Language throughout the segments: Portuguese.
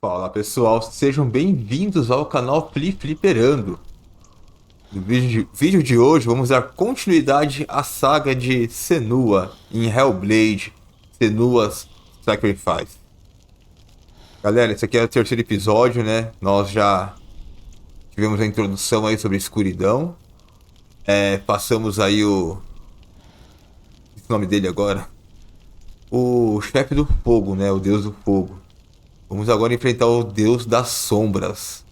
Fala pessoal, sejam bem-vindos ao canal Fliperando. No vídeo de hoje vamos dar continuidade à saga de Senua em Hellblade Senua's Sacrifice. Galera, esse aqui é o terceiro episódio, né? Nós já tivemos a introdução aí sobre escuridão. Passamos aí Esse nome dele agora. O chefe do fogo, né? O deus do fogo. Vamos agora enfrentar o deus das sombras.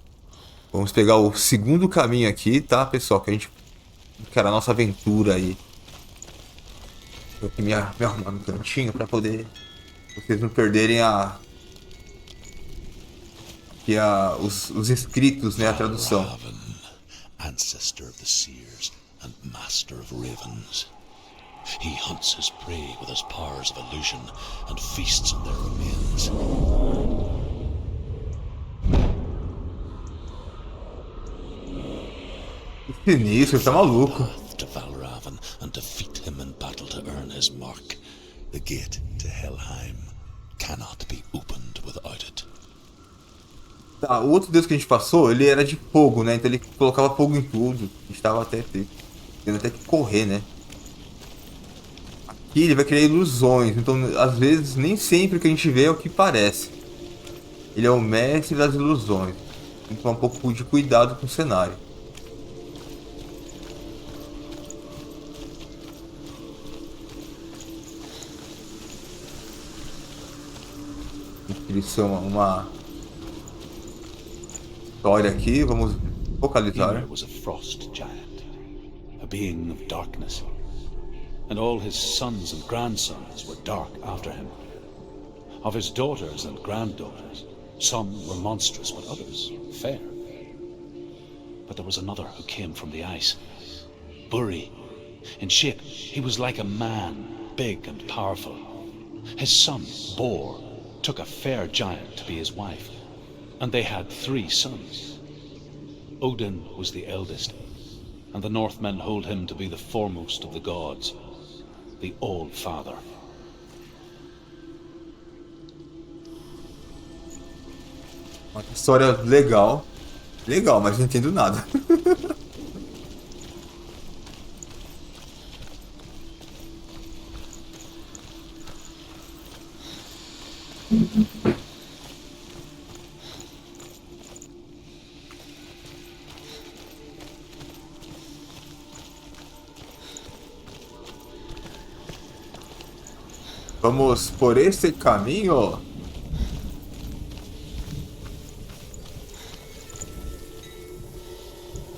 Vamos pegar o segundo caminho aqui, tá, pessoal? Que a gente encara a nossa aventura aí. Vou aqui me arrumar no cantinho pra poder vocês não perderem os escritos, né? A tradução. Valravn, ancestor of the seers and master of ravens. He hunts his prey with his powers of illusion and feasts on their remains. Que sinistro, tá maluco. Path to Valravn and defeat him in battle to earn his mark. The gate to Helheim cannot be opened without it. Tá, o outro deus que a gente passou, ele era de fogo, né? Então ele colocava fogo em tudo. A gente tava tendo até que correr, né? Aqui ele vai criar ilusões, então às vezes nem sempre o que a gente vê é o que parece. Ele é o mestre das ilusões. Tem que tomar um pouco de cuidado com o cenário. Eles são uma história aqui, vamos focalizar. Ymir was a frost giant, a being of darkness, and all his sons and grandsons were dark after him. Of his daughters and granddaughters, some were monstrous, but others fair. But there was another who came from the ice, Buri. In shape, he was like a man, big and powerful. His son, Bor, took a fair giant to be his wife, and they had 3 sons. Odin was the eldest, and the Northmen hold him to be the foremost of the gods, the All-Father. Uma história legal. Legal, mas não entendo nada. Vamos por esse caminho.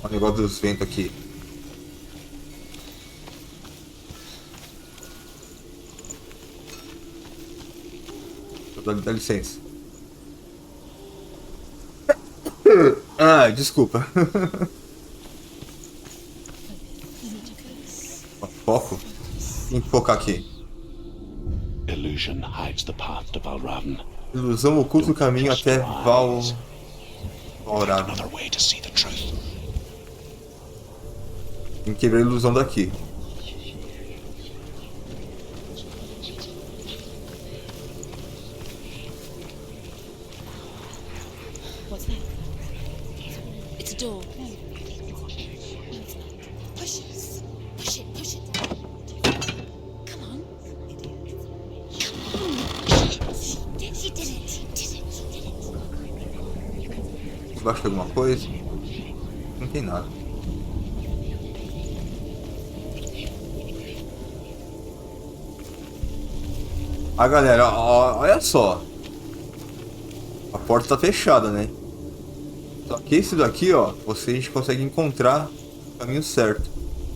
O negócio dos ventos aqui. Dá licença. Ah, desculpa. Foco. Tem que focar aqui. Illusion hides the path to Valravn. Ilusão oculta o caminho até Valravn. Another way to see the truth. Tem que quebrar a ilusão daqui. What's that? It's a door. Push it. Push it. Push it. Come on. Come on. She did it. She did it. She did it. Embaixo tem alguma coisa? Não tem nada. Ah, galera, olha só. A porta tá fechada, né? Só que esse daqui, ó, a gente consegue encontrar o caminho certo.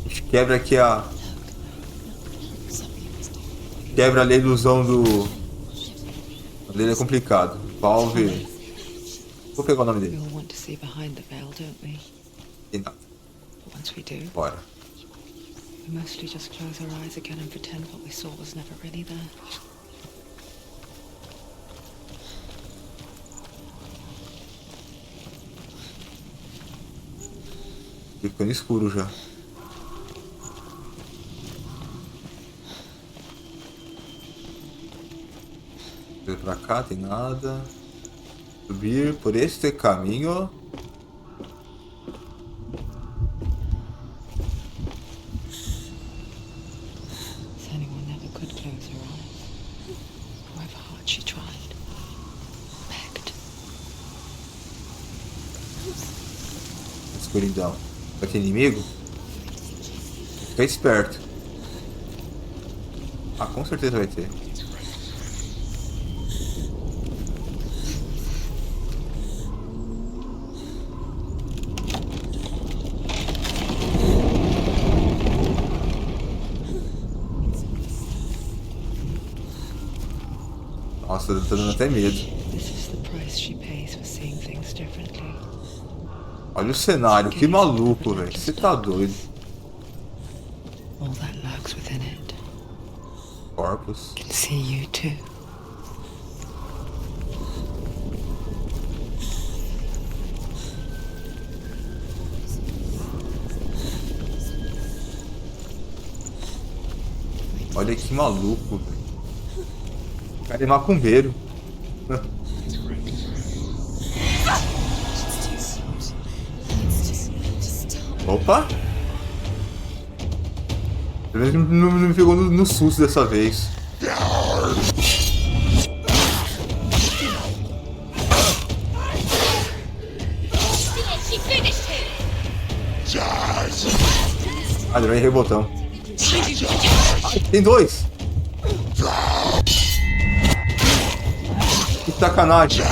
A gente quebra aqui quebra ali a ilusão do... dele é complicado. Valve... Vou pegar o nome dele. We all want to see behind the veil, don't we? Tem nada. But once we do, Bora. we mostly just close our eyes again and pretend what we saw was never really there. Ficando escuro já. Pra cá, tem nada. Subir por este caminho. Senua never could close her eyes. However hard she tried. Begged. Escuridão. Vai ter inimigo? Fica esperto. Ah, com certeza vai ter. Nossa, tá dando até medo. This is the price she pays for seeing things differently. Olha o cenário, que maluco, velho. Você tá doido. All that lurks within it Corpus. can see you too. Olha que maluco, velho. O cara é macumbeiro. Opa! Pelo menos não me pegou no susto dessa vez. She finished him! Ah, droga, errei o botão. Ai, tem dois! Que sacanagem!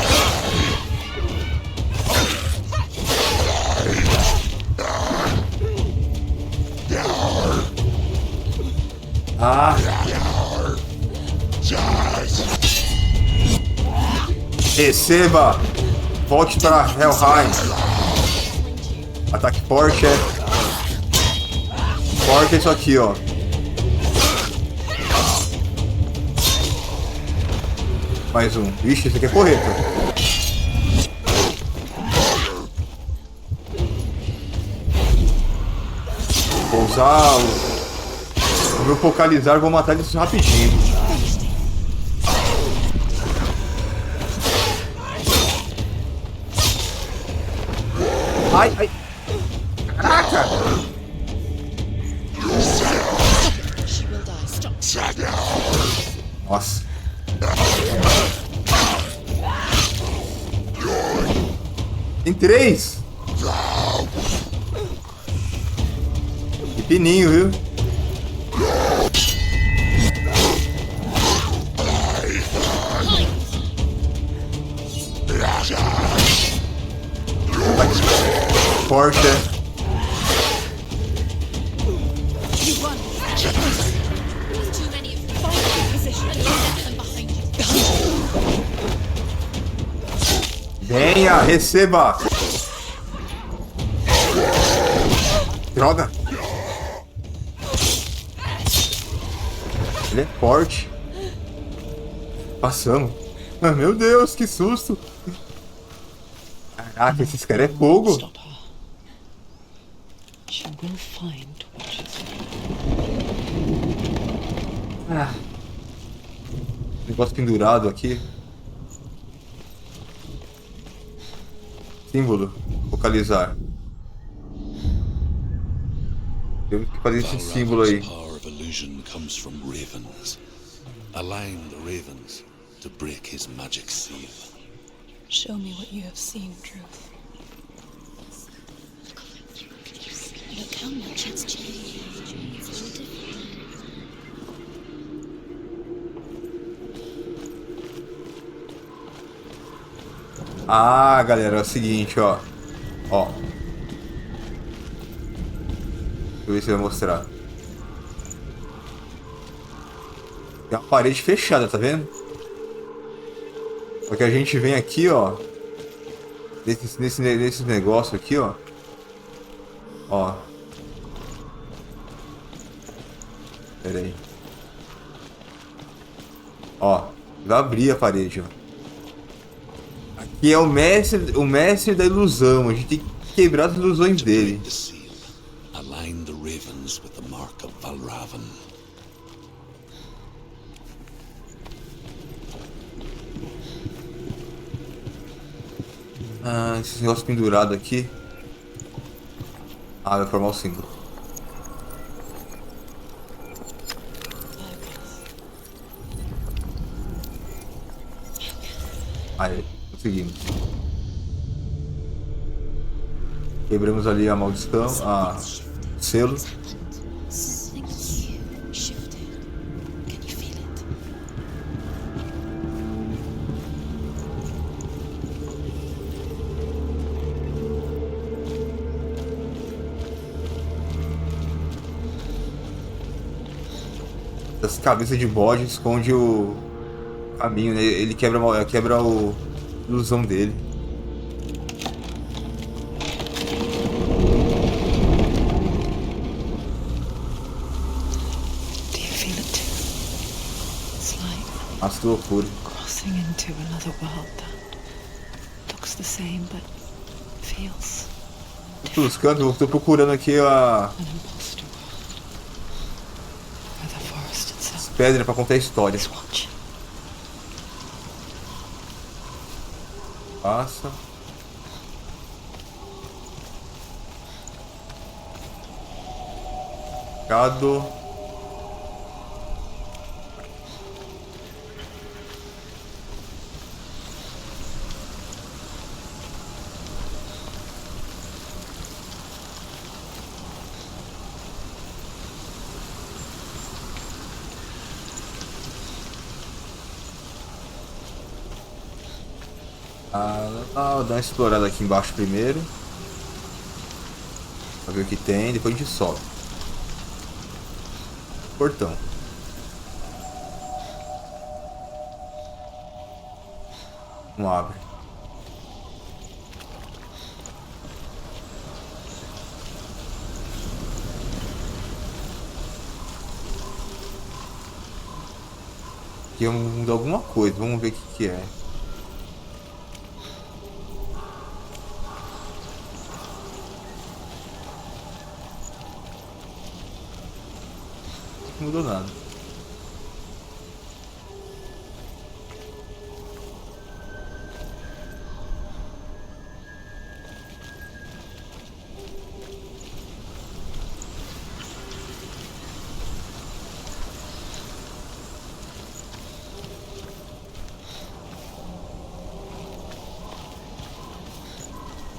Ah! Receba! Volte para Helheim! Ataque forte é... Forte é isso aqui, ó. Mais um. Vixe, isso aqui é correto. Vou usar o meu focalizar, vou matar eles rapidinho. Ai, ai. Caraca! She will die. Stop. Nossa. Tem três! Que pininho, viu? Forte. You run. There's too many of them. Find a position and get them behind you. Venha, receba! Droga! Ele é forte. Passamos. Ah, meu Deus, que susto! Caraca, esses caras é fogo! Stop her. She will find what she's Ah. Negócio pendurado aqui. Símbolo. Focalizar. Temos que fazer esse símbolo aí. Valravn's power of illusion comes from ravens. Align the ravens to break his magic seal. Show me what you have seen, Truth. Look how much it's changed. It's all different. Ah, galera, é o seguinte, ó. Ó. Deixa eu ver se vai mostrar. Tem uma parede fechada, tá vendo? Só que a gente vem aqui, ó. Nesse negócio aqui, ó. Ó. Pera aí. Ó. Vai abrir a parede, ó. Aqui é o mestre da ilusão. A gente tem que quebrar as ilusões dele. Break the seal. Align the ravens with the mark of Valravn. Ah, esse negócio pendurado aqui. Ah, vai formar o símbolo. Aí, conseguimos. Quebramos ali a maldição, a selo. Something's shifted. Can you feel it? As cabeças de bode esconde o caminho, né? Ele quebra a ilusão dele. Do you feel it too? It's like Nossa, que loucura. crossing into another world that looks the same but feels Pelos cantos, eu tô procurando aqui an imposter world. Where the forest as itself pedras pra contar a história. is watching. Passa. Gado. Vou dar uma explorada aqui embaixo primeiro. Pra ver o que tem, depois a gente sobe. Portão. Não abre. Aqui muda alguma coisa, vamos ver o que é. Não mudou nada.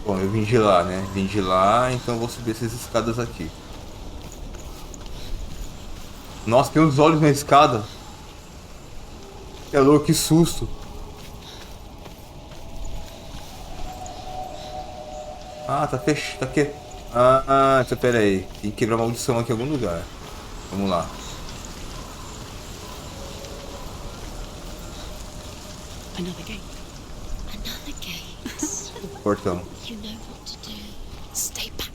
Bom, eu vim de lá, né? Vim de lá, então eu vou subir essas escadas aqui. Nossa, tem uns olhos na escada. É louco, que susto. Ah, tá fechado. Tá aqui. Então pera aí. Tem que quebrar a maldição aqui em algum lugar. Vamos lá. Another gate. Another gate. Portão. You know what to do. Stay back.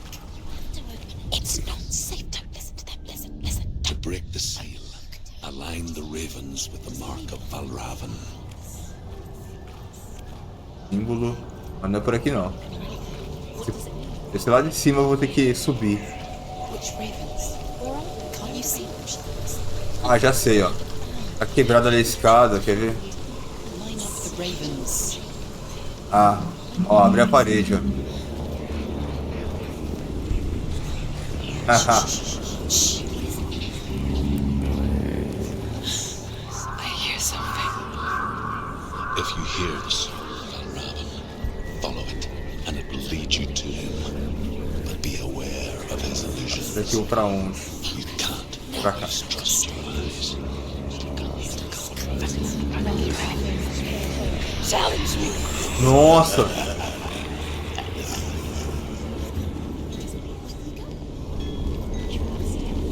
Don't open it. It's not safe. Don't listen to them. Listen. To break the seal, align the ravens with the mark of Valravn. Símbolo. Mas não é por aqui não. Esse lado de cima eu vou ter que subir. Which ravens? Can't you see them? Ah, já sei, ó. Tá quebrada ali a escada, quer ver? Line up the ravens. Ah, ó, abre a parede, ó. Haha. I hear something. If you hear the soul of Valravn, follow it, and it will lead you to him. But be aware of his illusions. Daqui eu pra onde? You can't Pra cá. always trust your eyes. Nossa!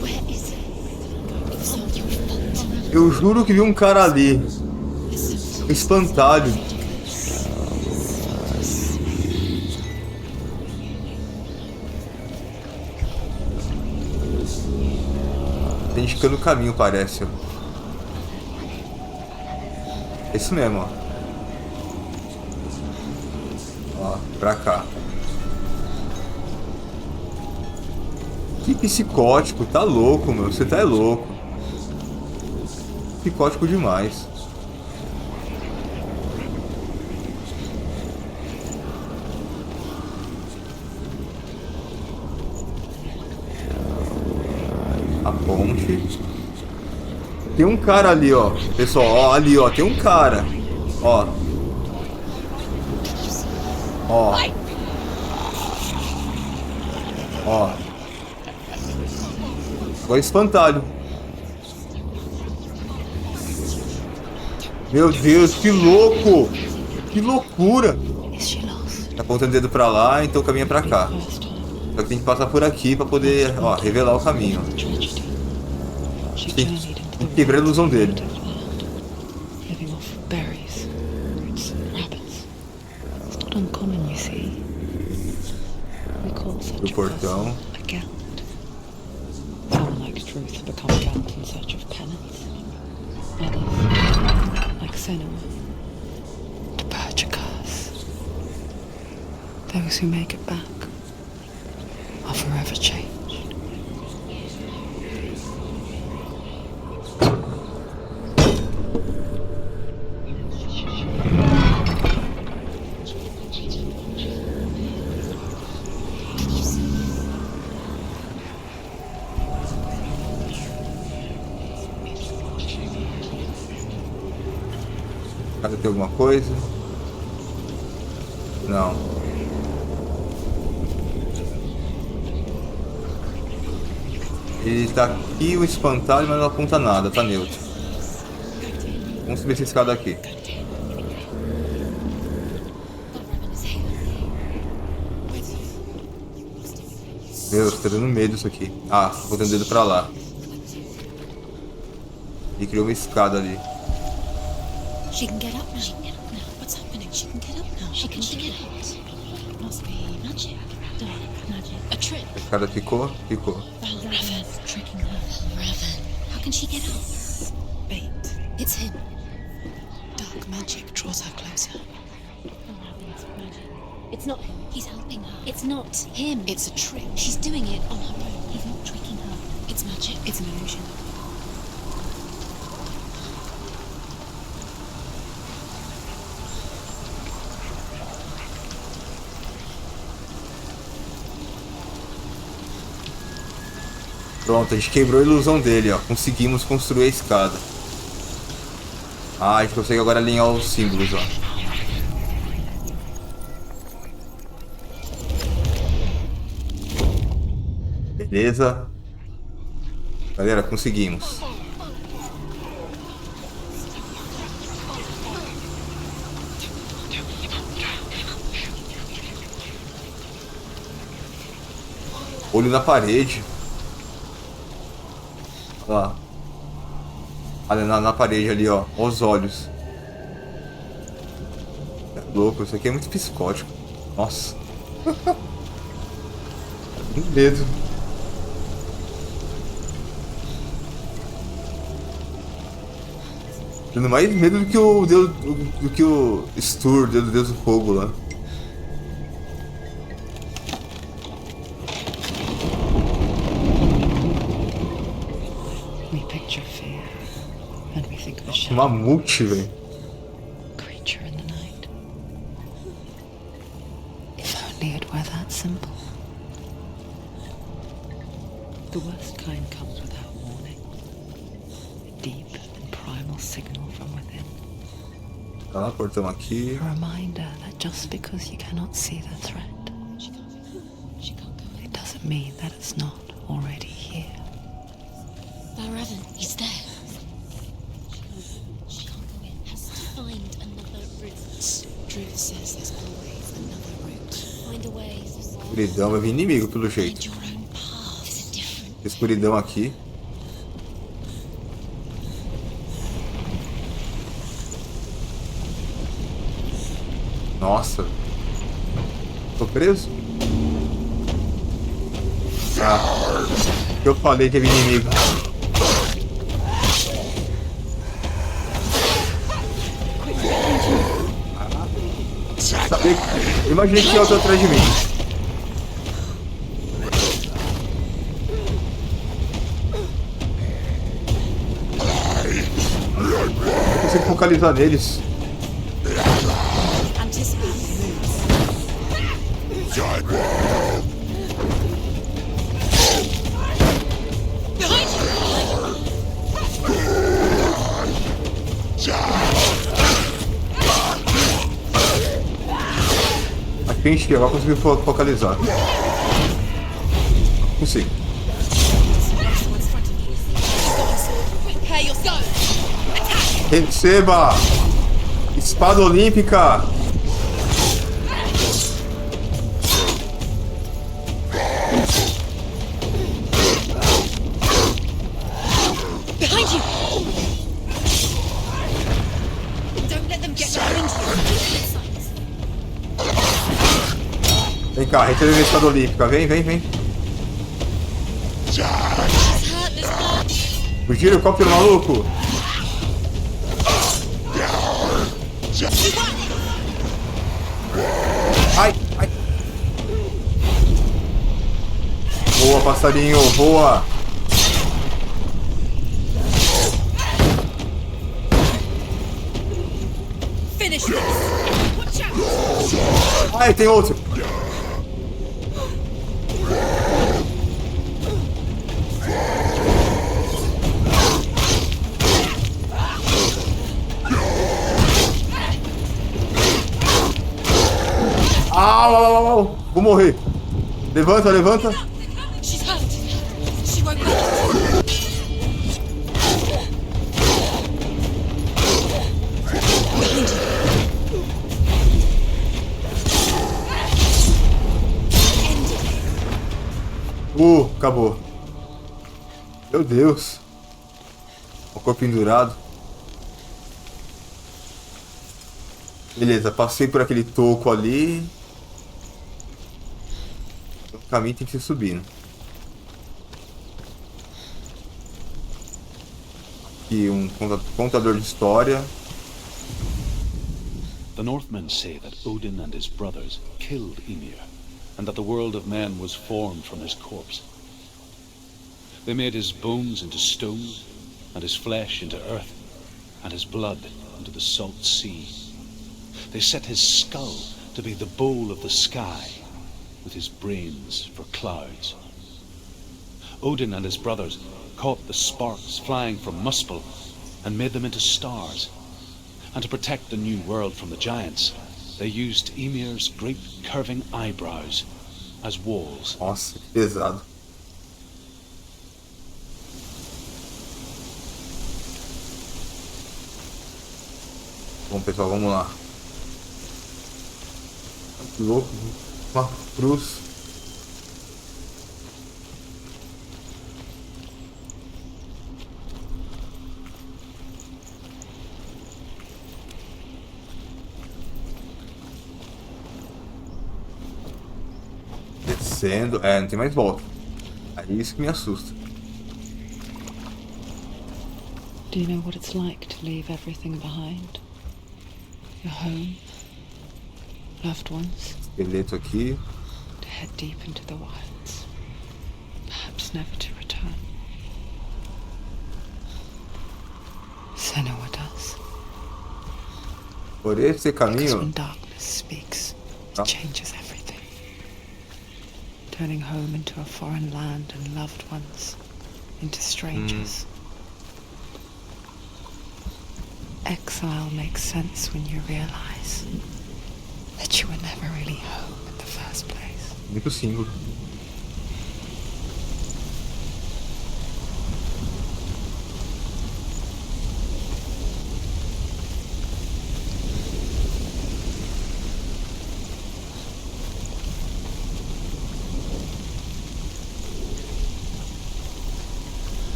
Where is it? It's all your fault. Eu juro que vi um cara ali. Espantalho. Tá indicando o caminho, parece, ó. É isso mesmo, ó. Ó, pra cá. Que psicótico, tá louco, meu. Você tá louco. Psicótico demais. Ponte. Tem um cara ali, ó. Pessoal, ó, ali, ó. Tem um cara. Ó. Ó. Ó. Agora espantalho. Meu Deus, que louco! Que loucura! Is she lost? Tá apontando o dedo pra lá, então o caminho é pra cá. First time. Só que tem que passar por aqui pra poder, ó, revelar o caminho. Tragedy. She Tem journeyed into que the quebrar a ilusão dele. living off berries, roots, and rabbits. It's not uncommon, you see. We call such Do a portão. person a gallant. Some, like Truth, have become gallant in search of penance. Others, like Senua, to purge a curse. Those who make it back are forever changed. Casa tem alguma coisa? Não. Ele tá aqui, o espantalho, mas não aponta nada, tá neutro. Vamos subir essa escada aqui. Meu, tô dando medo isso aqui. Ah, tô botando o dedo pra lá. E criou uma escada ali. She can get up now. She can get up now. What's happening? She can get up now. She can get out. It must be magic. Dark magic. A trick. A escada ficou? Ficou. Valravn's tricking her. Valravn. How can she get out? Bait. It's him. Dark magic draws her closer. Valravn's magic. It's not him. He's helping her. It's not him. It's a trick. She's doing it on her own. He's not tricking her. It's magic. It's an illusion. Pronto, a gente quebrou a ilusão dele, ó. Conseguimos construir a escada. Ah, a gente consegue agora alinhar os símbolos, ó. Beleza. Galera, conseguimos. Olho na parede. Olha lá. Olha na parede ali, ó. Olha os olhos. É louco, isso aqui é muito psicótico. Nossa. Muito medo. Tendo mais medo do que o deus. Do que o Stur, do deus do fogo lá. We picture fear, and we think of a Um shadow mamute, velho. creature in the night. If only it were that simple. The worst kind comes without warning. A deep and primal signal from within. Tá lá, portão aqui. A reminder that just because you cannot see the threat, She can't go in. it doesn't mean that it's not already here. Valravn, he's there. She can't go in. Has to find another route. Truth says there's always another route. Find a way. Escuridão, vai vir inimigo pelo jeito. Find your own path. There's a different. Escuridão aqui. Nossa. Tô preso? Ah. Eu falei que ia vir inimigo. Eu imaginei que tinha outro atrás de mim. Eu consigo focalizar neles. Anticipate moves. Behind you! repente agora consegui focalizar. Consigo. Prepare yourself. Receba! Espada olímpica! Behind you. Don't let them get behind you. Vem cá, receba a espada olímpica. Vem, vem, vem. She's hurt this part. O girocóptero maluco! Ai, ai. Boa, passarinho, voa! Finish this. Watch out. Ai, tem outro! Au! Vou morrer! Levanta, levanta! She's hurt. She won't make it. Acabou. Meu Deus. O corpo pendurado. Beleza, passei por aquele toco ali. O caminho tem que ir subindo. Aqui um contador de história. The Northmen say that Odin and his brothers killed Ymir, and that the world of men was formed from his corpse. They made his bones into stone, and his flesh into earth, and his blood into the salt sea. They set his skull to be the bowl of the sky, with his brains for clouds. Odin and his brothers caught the sparks flying from Muspel and made them into stars. And to protect the new world from the giants, they used Ymir's great curving eyebrows as walls. Nossa, que pesado. Bom, pessoal, vamos lá. Que louco. Uma cruz. Descendo. É, não tem mais volta. É isso que me assusta. Do you know what it's like to leave everything behind? Your home, loved ones, Esqueleto aqui. to head deep into the wilds, perhaps never to return. Senua does. Por esse Because caminho. when darkness speaks, it Ah. changes everything. Turning home into a foreign land and loved ones into strangers. Exile makes sense when you realize that you were never really home in the first place. Muito símbolo.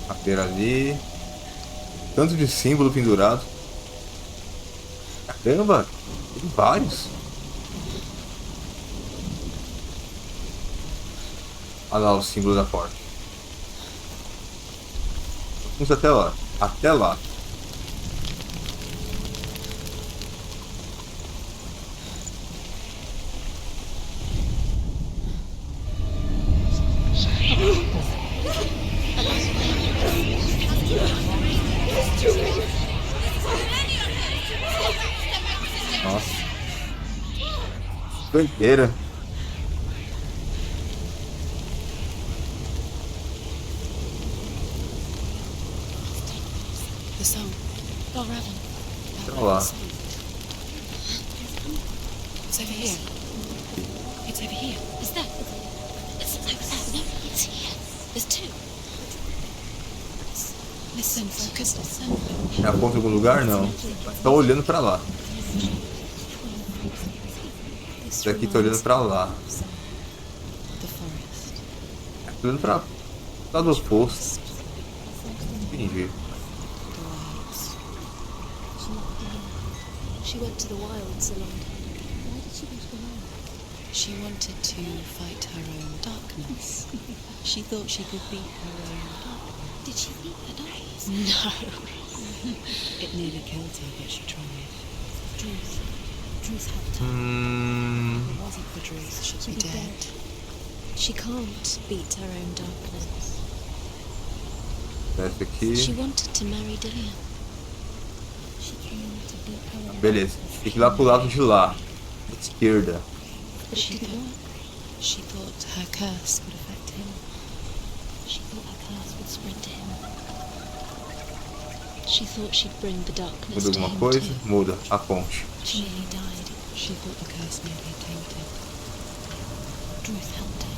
Caveira ali. Tanto de símbolo pendurado. Caramba, tem vários. Olha lá o símbolo da porta. Vamos até lá. Até lá. Nossa. Doideira. The song. Valravn. Olha lá. It's over here. It's over here. Is that? It's over there. No, it's here. There's two. Listen, focus, listen. Aponta em algum lugar? Não. Mas tá olhando pra lá. Esse daqui tá olhando pra lá. The forest. Tá olhando pra lá do oposto. Entendi. She went to the wilds alone. Why did she go to the wilds? She wanted to fight her own darkness. She thought she could beat her own darkness. Did she beat her darkness? No. It nearly killed her, but she tried. Druth helped her. If it wasn't for Druth, she'd be dead. She can't beat her own darkness. Desce aqui. She wanted to marry Dillian. She came to beat her own. Beleza. Tem que ir lá pro lado de lá. Esquerda. But it didn't work. She thought her curse would affect him. She thought her curse would spread to him. She thought she'd bring the darkness Muda to alguma him coisa? too. Muda. A ponte. She nearly died. She thought the curse nearly tainted. Druth helped her.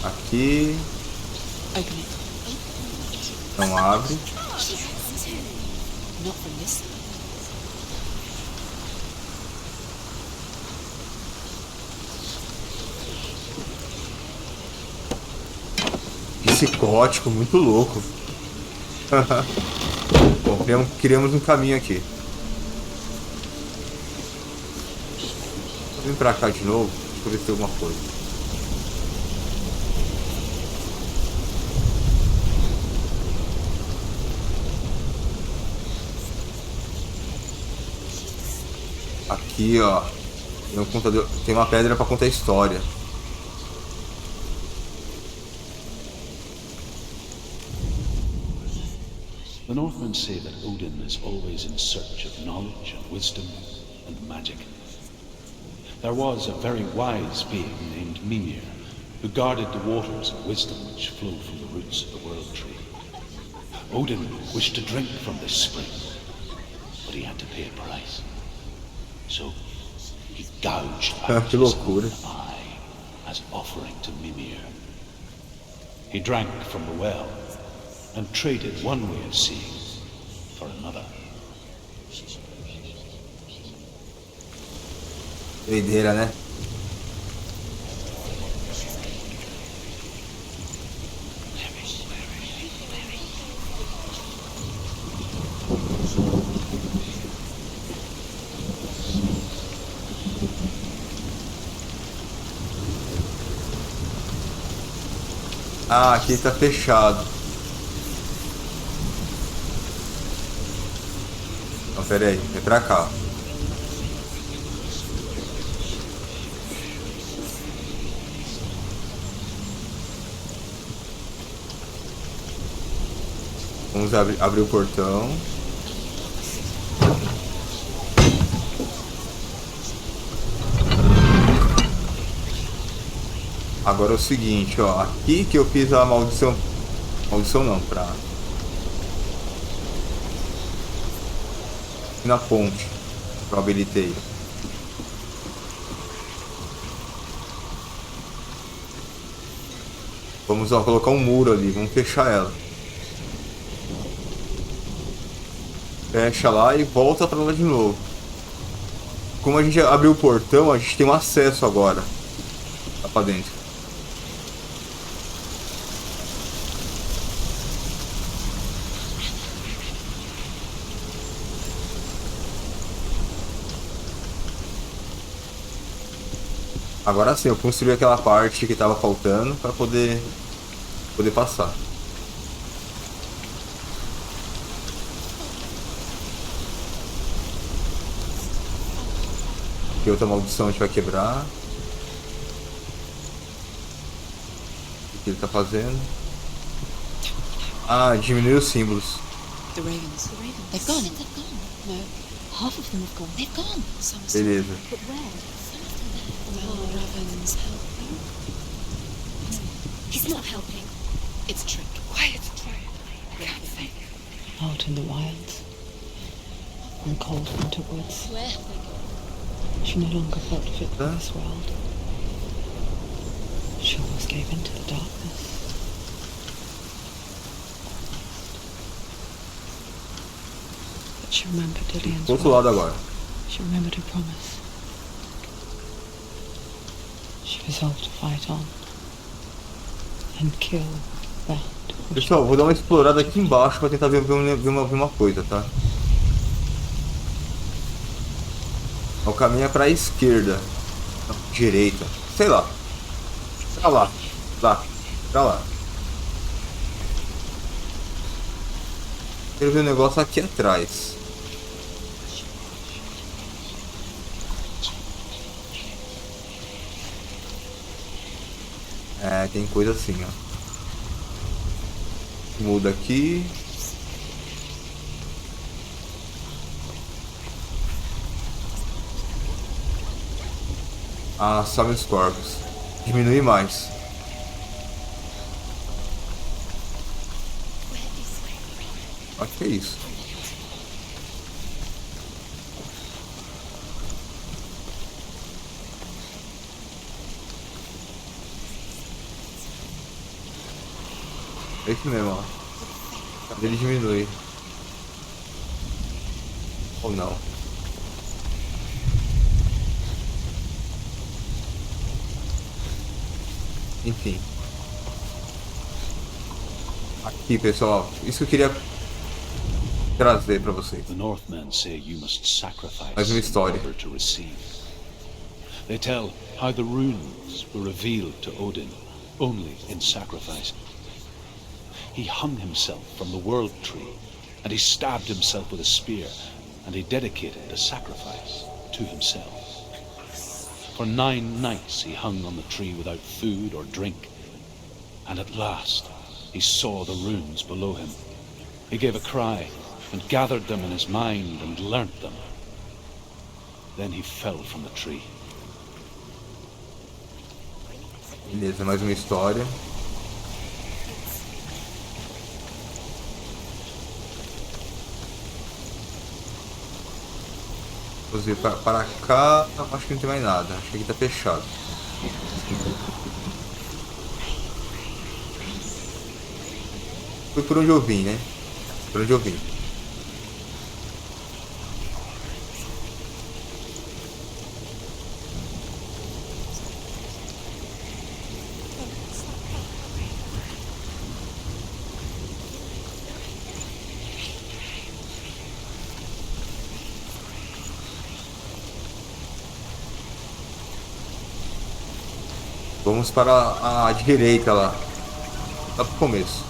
Aqui. Open it. Não abre. She has to. Not from this side. Psicótico, muito louco. Bom, criamos um caminho aqui. Vou vir pra cá de novo. Deixa eu ver se tem alguma coisa. Aqui, ó. Tem um contador, tem uma pedra pra contar a história. The Northmen say that Odin is always in search of knowledge and wisdom and magic. There was a very wise being named Mimir, who guarded the waters of wisdom which flow from the roots of the World Tree. Odin wished to drink from this spring, but he had to pay a price. So he gouged out Que his loucura. own eye as offering to Mimir. He drank from the well and traded one way of seeing for another. Doideira, né? Ah, aqui tá fechado. Não, pera aí, vem pra cá. Vamos abrir o portão. Agora é o seguinte, ó. Aqui que eu fiz a maldição. Maldição não, pra... na ponte. Eu habilitei. Vamos, ó, colocar um muro ali. Vamos fechar ela. Fecha lá e volta pra lá de novo. Como a gente abriu o portão, a gente tem um acesso agora. Lá pra dentro. Agora sim, eu construí aquela parte que tava faltando para poder passar. Aqui outra maldição a gente vai quebrar. O que ele tá fazendo? Ah, diminuir os símbolos. The ravens. The ravens. They've gone. They've gone. No. Half of them have gone. They've gone. Some are still. Beleza. But where? Some of them there. Well, Raven's helping. He's not helping. It's a trick. Quiet, quiet. Out in the wilds, on cold winter woods, Where we go? she no longer felt fit for this world. She almost gave into the darkness. But she remembered Lillian's Do outro lado words. agora. She remembered her promise. She resolved to fight on and kill that which Pessoal, vou dar uma explorada aqui embaixo pra tentar ver uma coisa, tá? O caminho é pra esquerda. Não, direita. Sei lá. Pra lá. Lá. Pra lá. Quero ver um negócio aqui atrás. É, tem coisa assim, ó. Muda aqui. Ah, sobe os corpos. Diminui mais. O que é isso? É isso mesmo, ó. Ele diminui. Ou não. Enfim. Aqui, pessoal. Isso que eu queria trazer pra vocês. The Northmen say you must sacrifice Mais uma in história. order to receive. They tell how the runes were revealed to Odin only in sacrifice. He hung himself from the world tree, and he stabbed himself with a spear, and he dedicated the sacrifice to himself. For 9 nights he hung on the tree without food or drink, and at last he saw the runes below him. He gave a cry, and gathered them in his mind, and learnt them. Then he fell from the tree. Beleza, mais uma história. Vamos ver para cá. Acho que não tem mais nada. Acho que aqui tá fechado. Foi por onde eu vim, né? Por onde eu vim. Vamos para a direita lá. Lá pro começo.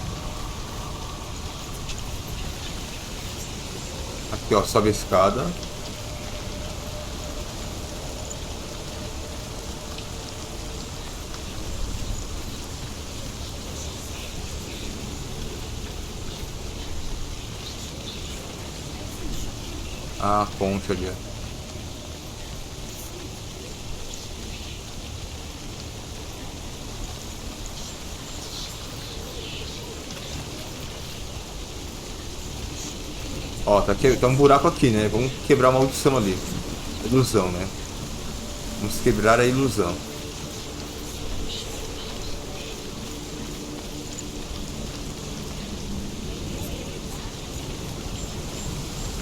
Aqui, ó, sobe a escada. Ah, a ponte ali, ó. Ó, tá um buraco aqui, né? Vamos quebrar a maldição ali. Ilusão, né? Vamos quebrar a ilusão.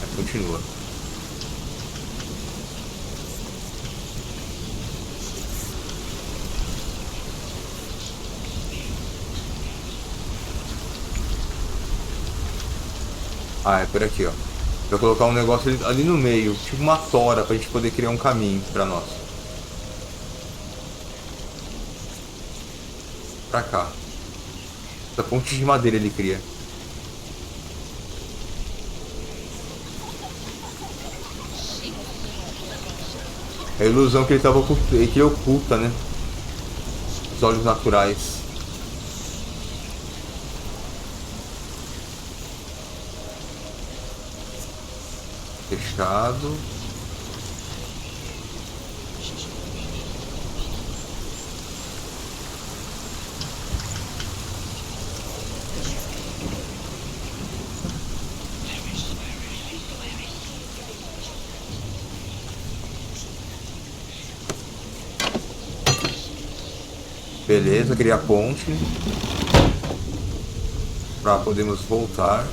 Aí continua. Ah, é por aqui, ó. Vou colocar um negócio ali no meio, tipo uma tora, pra gente poder criar um caminho pra nós. Pra cá. Essa ponte de madeira ele cria. É a ilusão que ele tava que ele oculta, né? Os olhos naturais. Fechado. Beleza, criar ponte. Pra podermos voltar.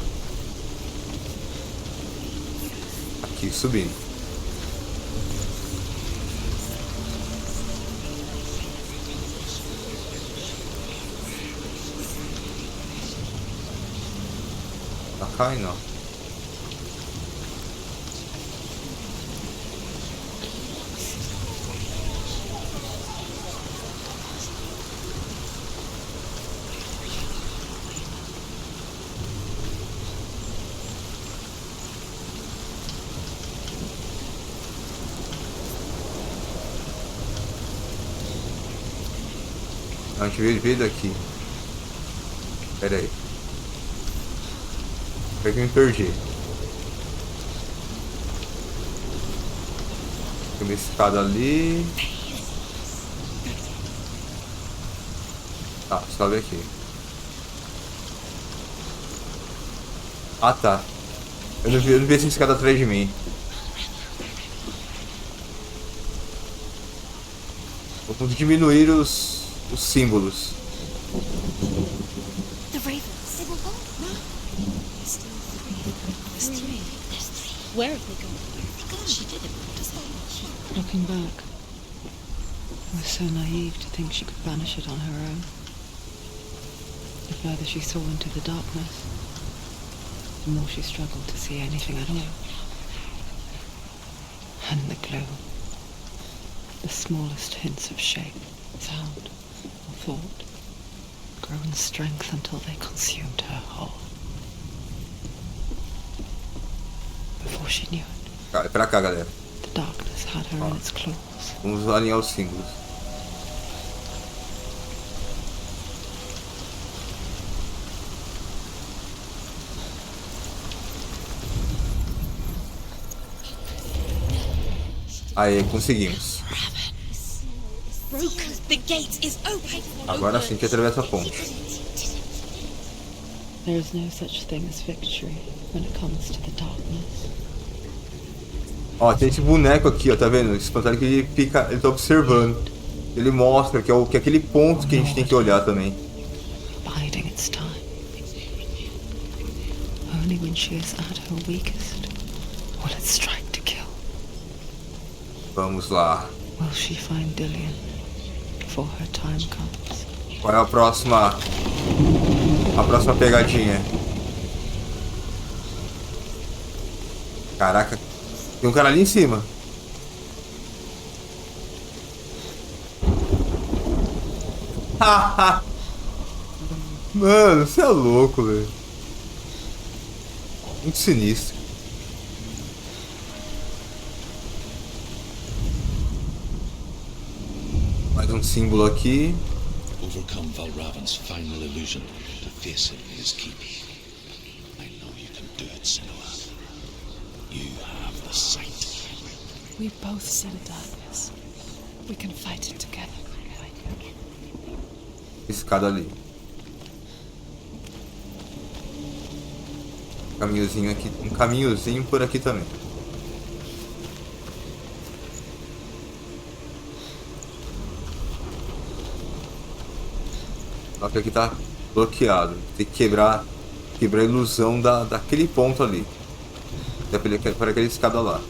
Aqui, subindo. Tá caindo, não. A gente veio daqui. Pera aí. Foi que eu me perdi. Tem uma escada ali. Tá, sobe aqui. Ah, tá. Eu não vi essa escada atrás de mim. Vamos diminuir os símbolos. The ravens. They were gone. No. There's still three. There's three. There's three. Where have they gone? Where have they gone? She didn't put us on. Looking back, I was so naive to think she could banish it on her own. The further she saw into the darkness, the more she struggled to see anything at all. And the glow, the smallest hints of shape, sound, or thought, grow in strength until they consumed her whole. Before she knew it, É pra cá, galera. the darkness had her in its claws. Vamos alinhar os símbolos. Aí, conseguimos. Broken. The gate is open. Agora sim que atravessa a ponte. There is no such thing as victory when it comes to the darkness. Ó, tem esse boneco aqui, ó, tá vendo? Esse espantalho que ele fica, ele tá observando. Ele mostra que é aquele ponto que a gente tem que olhar também. Biding its time. Only when she is at her weakest will it strike to kill. Vamos lá. Will she find Dillian before her time comes? Qual é a próxima pegadinha? Caraca, tem um cara ali em cima. Mano, você é louco, velho. Muito sinistro. Mais um símbolo aqui. Overcome Valravn's final illusion to face him in his keep. I know you can do it, Senua. You have the sight. We both see the darkness. We can fight it together. Escada ali. Caminhozinho aqui, um caminhozinho por aqui também. Só que aqui tá bloqueado. Tem que quebrar a ilusão daquele ponto ali. Para aquela escada lá.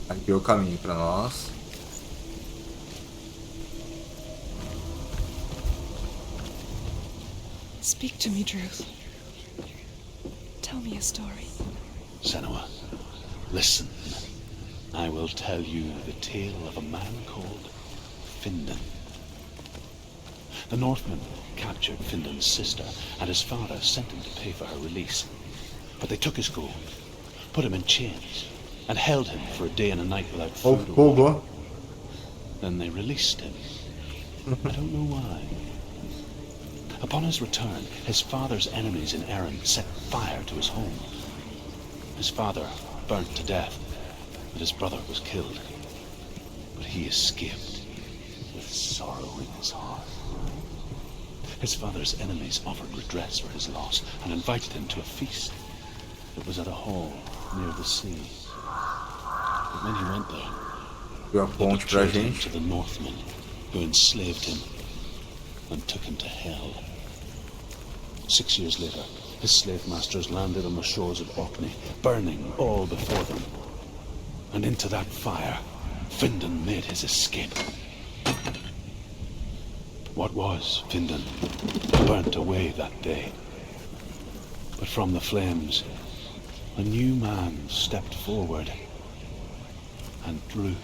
Aqui é o caminho para nós. Speak to me, Druth. Tell me a story. Senua, listen. I will tell you the tale of a man called Findan. The Northmen captured Findan's sister, and his father sent him to pay for her release. But they took his gold, put him in chains, and held him for a day and a night without food or water. Then they released him. I don't know why. Upon his return, his father's enemies in Erin set fire to his home. His father burnt to death, that his brother was killed, but he escaped with sorrow in his heart. His father's enemies offered redress for his loss and invited him to a feast. It was at a hall near the sea. But when he went there, Deu a they ponte pra betrayed him gente. to the Northmen, who enslaved him and took him to hell. 6 years later, his slave masters landed on the shores of Orkney, burning all before them. And into that fire, Findan made his escape. What was Findan burnt away that day. But from the flames, a new man stepped forward, and Druth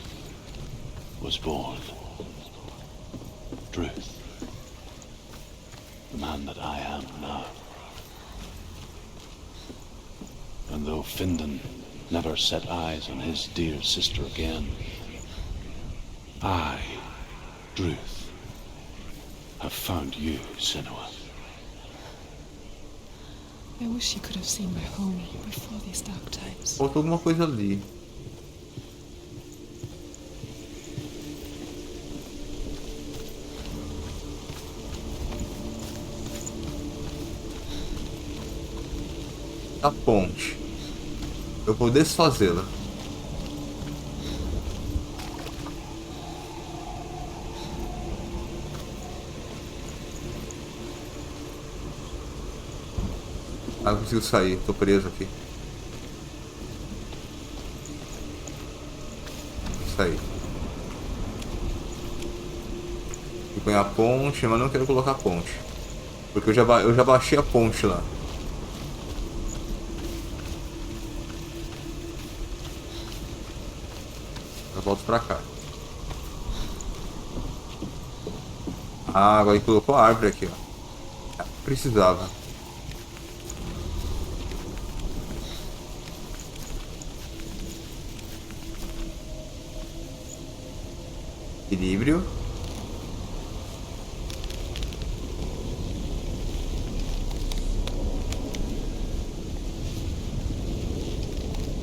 was born. Druth, the man that I am now. And though Findan never set eyes on his dear sister again, I, Druth, have found you, Senua. I wish you could have seen my home before these dark times. Faltou alguma coisa ali. A ponte. Eu vou desfazê-la. Ah, não consigo sair, tô preso aqui. Vou sair. Vou põe a ponte, mas não quero colocar a ponte. Porque eu já baixei a ponte lá. Eu volto pra cá. Ah, agora ele colocou a árvore aqui, ó. Precisava. Equilíbrio.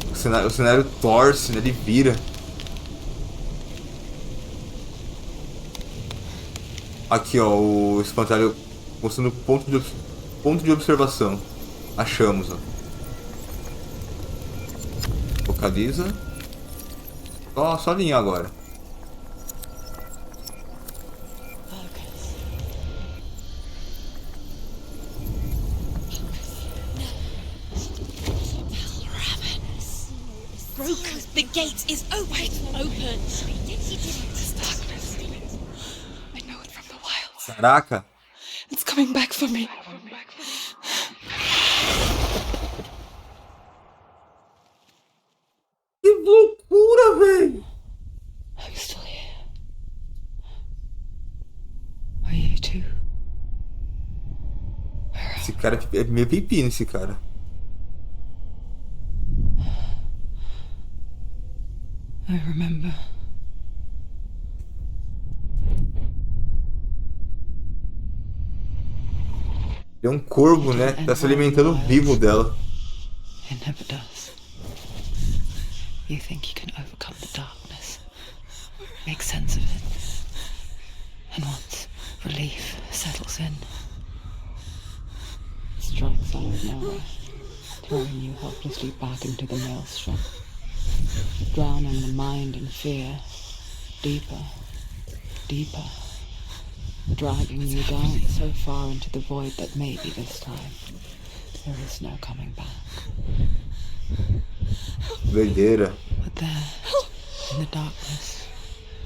O cenário torce, né? Ele vira. Aqui, ó, o espantalho mostrando ponto de observação. Achamos, ó. Localiza. Só alinhar agora. Broken. The gate is open. This Darkness. I know it from the wilds. Caraca. It's coming back for me. Que loucura, velho. I'm still here. Are you too? Esse cara é meio pepino, esse cara. I remember. É um corvo, né? Tá se alimentando vivo dela. It never does. You think you can overcome the darkness, make sense of it, and once relief settles in, it strikes out of nowhere, throwing you helplessly back into the maelstrom, drowning the mind in fear, deeper, deeper, dragging you down so far into the void that maybe this time there is no coming back. Doideira. But there, in the darkness,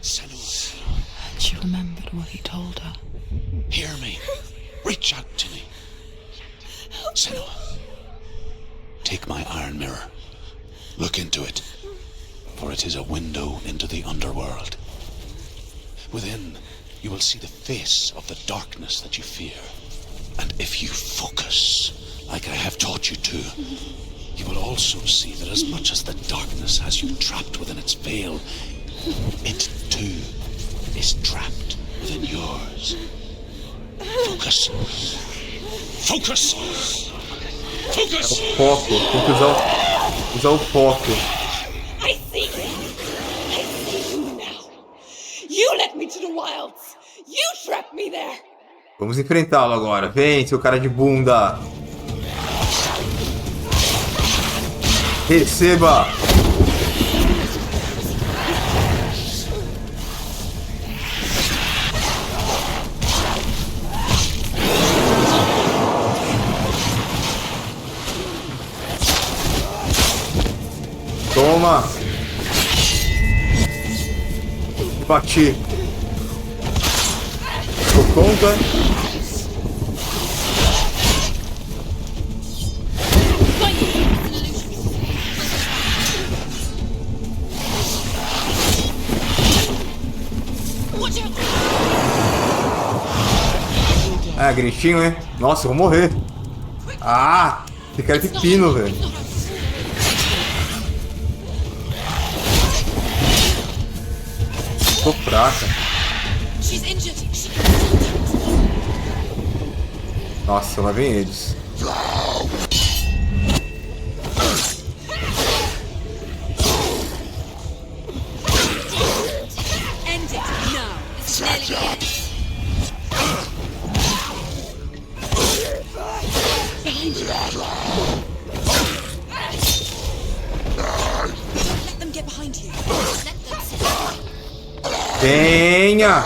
Senua, and she remembered what he told her. hear me. Reach out to me. Senua, take my iron mirror. Look into it, for it is a window into the underworld. Within, you will see the face of the darkness that you fear. And if you focus, like I have taught you to, you will also see that as much as the darkness has you trapped within its veil, it too is trapped within yours. Focus. Focus! Focus! Foco. Tem que usar o foco. I see. You led me to the wilds. You trapped me there. Vamos enfrentá-lo agora. Vem, seu cara de bunda. Receba. Toma. Bati. Tô conta. Ah, gritinho, hein? Nossa, eu vou morrer. Ah, esse cara é pepino, velho. Tô fraca. Nossa, lá vem eles. Venha!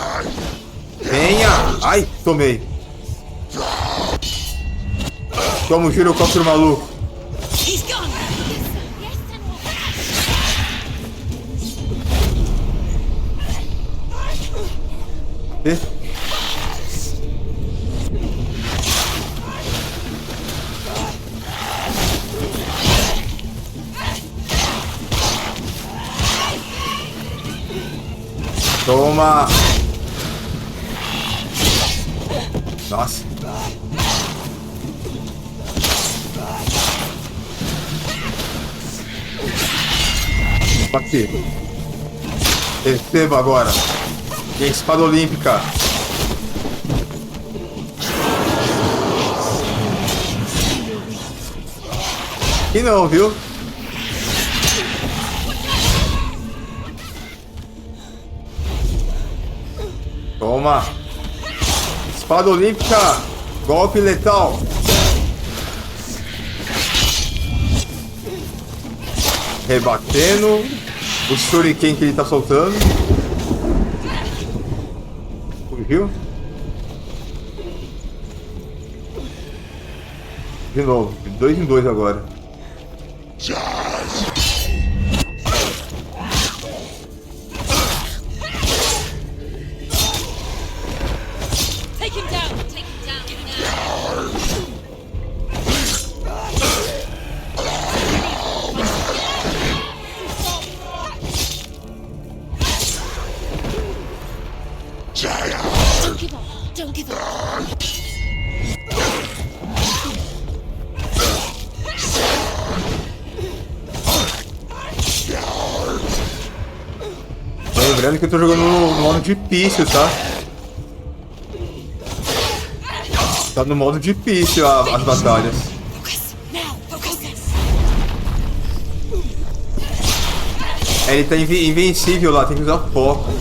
Venha! Ai, tomei. Toma o girocóptero maluco. E? Toma! Nossa! Aqui. Receba agora. E a espada olímpica. E não, viu? Toma! Espada olímpica! Golpe letal! Rebatendo o shuriken que ele tá soltando. Fugiu? De novo, 2 em 2 agora. Lembrando que eu tô jogando no modo difícil, tá? Tá no modo difícil as batalhas. É, ele tá invencível lá, tem que usar foco.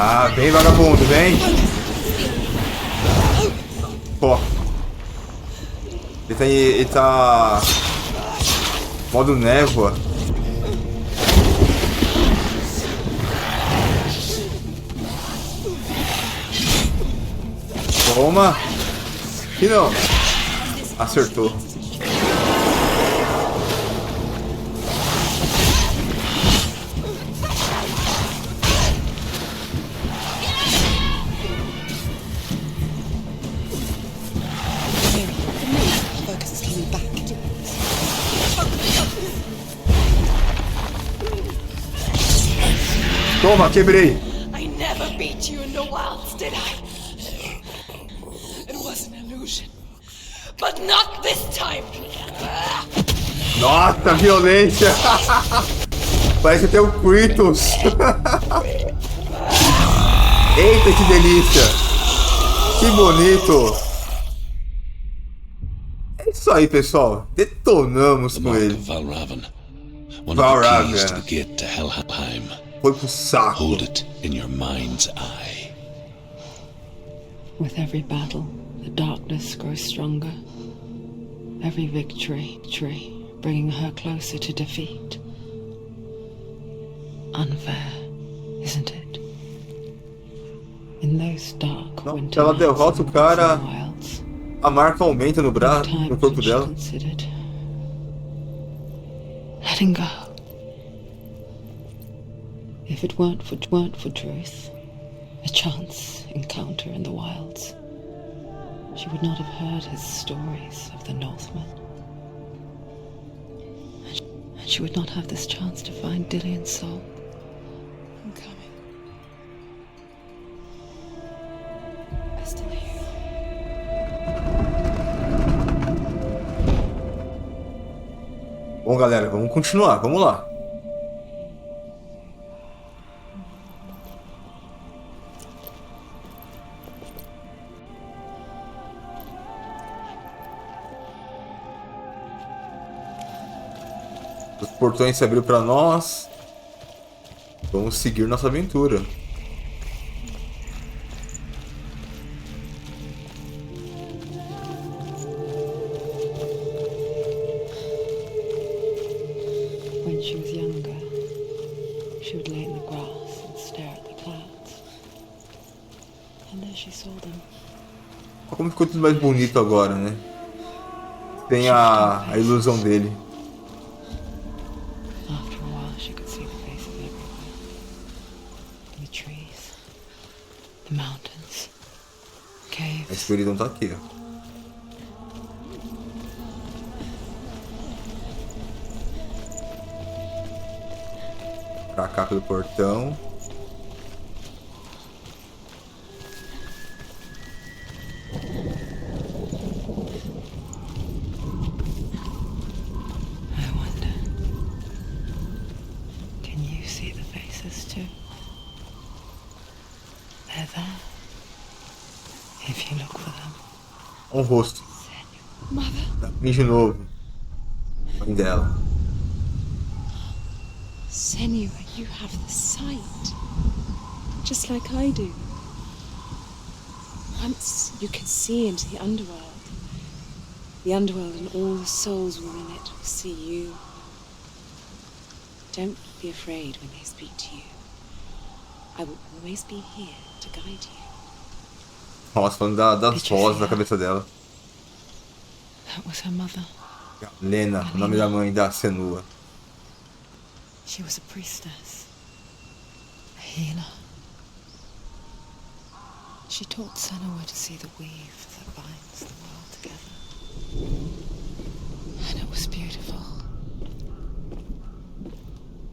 Ah, vem vagabundo, vem! Pô. Ele tá... modo névoa. Toma! E não! Acertou. Toma, quebrei. I never beat you in the wilds, did I? It was an illusion. But not this time. Nossa, violência! Parece até o Kratos! Eita, que delícia! Que bonito! É isso aí, pessoal. Detonamos The com mark ele. of Valravn. One of the keys to the gate to Helheim. Foi pro saco. Hold it in your mind's eye. With every battle, the darkness grows stronger. Every victory, bringing her closer to defeat. Unfair, isn't it? In those dark Não, winter se ela nights derrota o in cara, the wilds, a marca aumenta no braço, times no corpo when she dela. considered letting go. If it weren't for truth, a chance encounter in the wilds, she would not have heard his stories of the Northmen. And she would not have this chance to find Dillion's soul. I'm coming. I still hear you. Bom, galera, vamos continuar. Vamos lá. Os portões se abriram para nós. Vamos seguir nossa aventura. When she was younger, she would lay in the grass and stare at the clouds. And there she saw them. Olha como ficou tudo mais bonito agora, né? Tem a ilusão dele. After a while, she could see the faces everywhere. The trees, the mountains, A caves. escuridão tá aqui, ó. Pra cá pelo portão. I wonder, can you see the faces too? They're there, if you look for them. Um rosto. Mother? De novo. Mãe dela. Senua, you have the sight. Just like I do. Once you can see into the underworld. The underworld and all the souls within it will see you. Don't be afraid when they speak to you. I will always be here to guide you. Nossa, falando das vozes da cabeça dela. That was her mother. Lena, o nome da mãe da Senua. She was a priestess, a healer. She taught Senua to see the weave that binds the world together. And it was beautiful.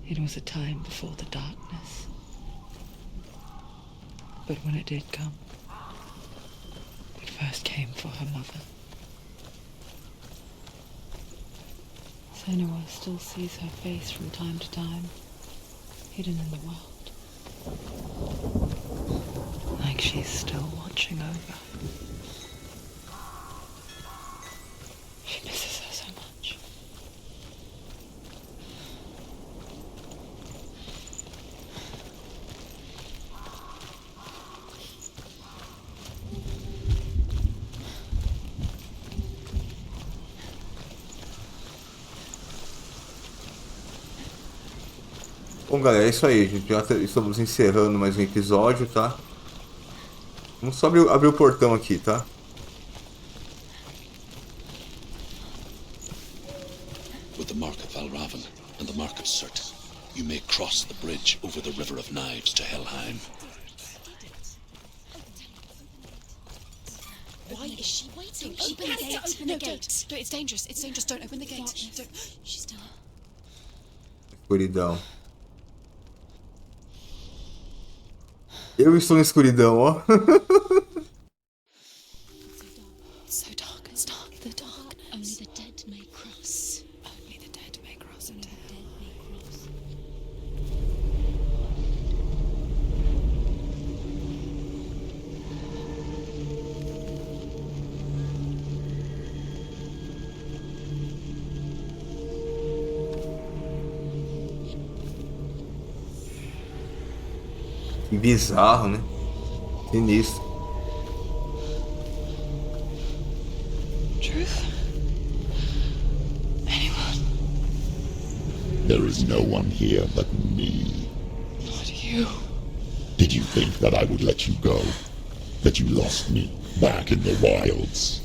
It was a time before the darkness. But when it did come, it first came for her mother. Senua still sees her face from time to time, hidden in the world. Like she's still watching over. She misses her so much. Bom, galera, é isso aí, gente. Já estamos encerrando mais um episódio, tá? Vamos só abrir o portão aqui, tá? With the mark of Valravn and the mark of Surt, you may cross the bridge over the River of Knives to Helheim. Why is she waiting? She Open the has to gate. open the gate. Don't, it's dangerous. It's dangerous. Don't open the gate. Don't. She's still up. Escuridão. Eu estou na escuridão, ó. So dark. It's dark. The dark. Only the dead may cross. Only the dead Que bizarro, né? Sinistro. Truth? Anyone? There is no one here but me. Not you. Did you think that I would let you go? That you lost me back in the wilds?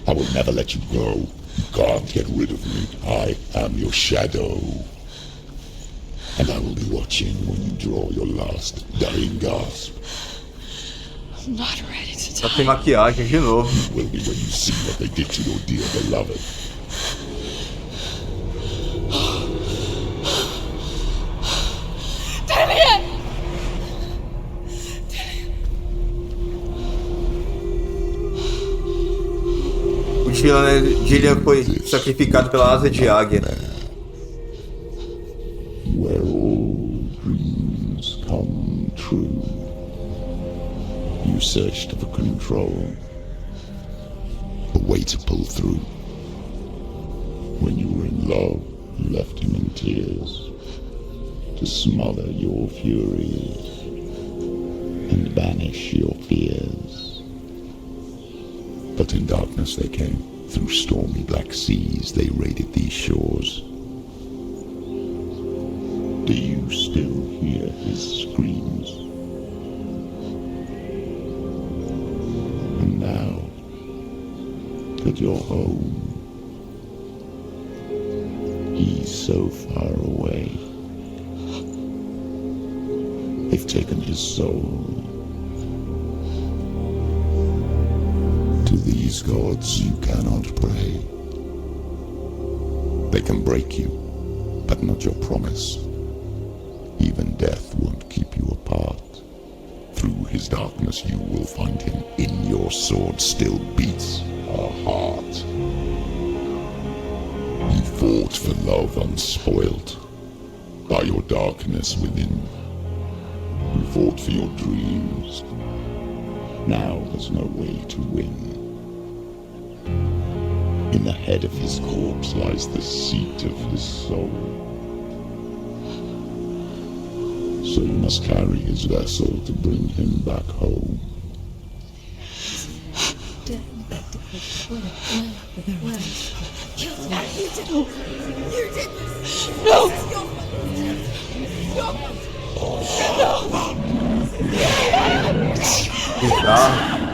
I will never let you go. You can't get rid of me. I am your shadow. And I will be watching when you draw your last dying gasp. I'm not ready to Só tem die. maquiagem de novo. Will be when you see what they did to your dear beloved. O Gillian foi sacrificado pela asa de águia. Where all dreams come true. You searched for control, a way to pull through. When you were in love, you left him in tears, to smother your furies and banish your fears. But in darkness they came, through stormy black seas they raided these shores. Do you still hear his screams? And now that you're home, he's so far away. They've taken his soul. To these gods you cannot pray. They can break you, but not your promise. Even death won't keep you apart. Through his darkness you will find him. In your sword still beats a heart. You fought for love unspoilt by your darkness within. You fought for your dreams. Now there's no way to win. In the head of his corpse lies the seat of his soul. So you must carry his vessel to bring him back home. Bizarro.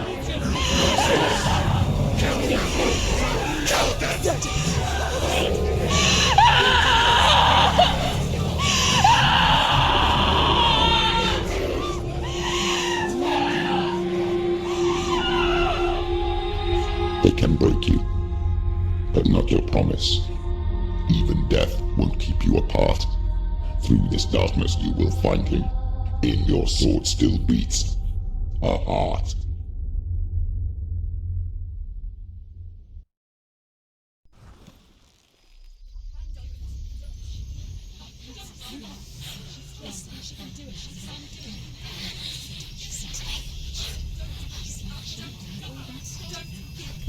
They can break you, but not your promise. Even death won't keep you apart. Through this darkness you will find him. In your sword still beats a heart.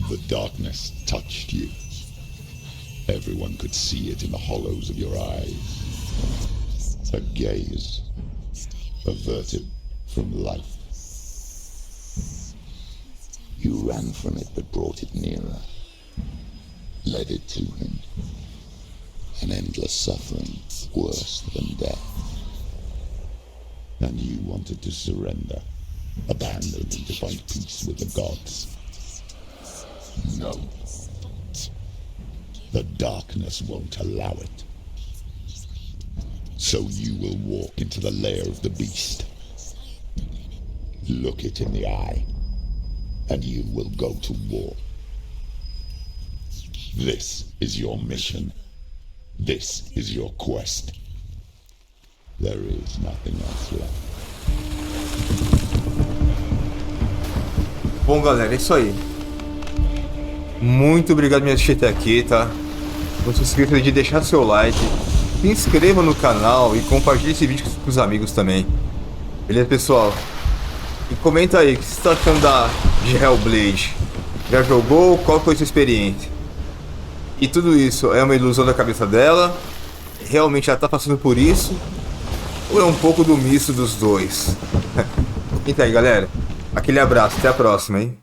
The darkness touched you. Everyone could see it in the hollows of your eyes. A gaze averted from life. You ran from it but brought it nearer. Led it to him. An endless suffering worse than death. And you wanted to surrender. Abandon and to find peace with the gods. No. The darkness won't allow it. So you will walk into the lair of the beast. Look it in the eye, and you will go to war. This is your mission. This is your quest. There is nothing else left. Bom, galera, é isso aí. Muito obrigado por me assistir até aqui, tá? Não se esqueça de deixar seu like, se inscreva no canal e compartilhe esse vídeo com os amigos também. Beleza, pessoal? E comenta aí, o que você está achando de Hellblade? Já jogou? Qual foi a sua experiência? E tudo isso é uma ilusão da cabeça dela? Realmente ela está passando por isso? Ou é um pouco do misto dos dois? Então aí, galera. Aquele abraço, até a próxima, hein?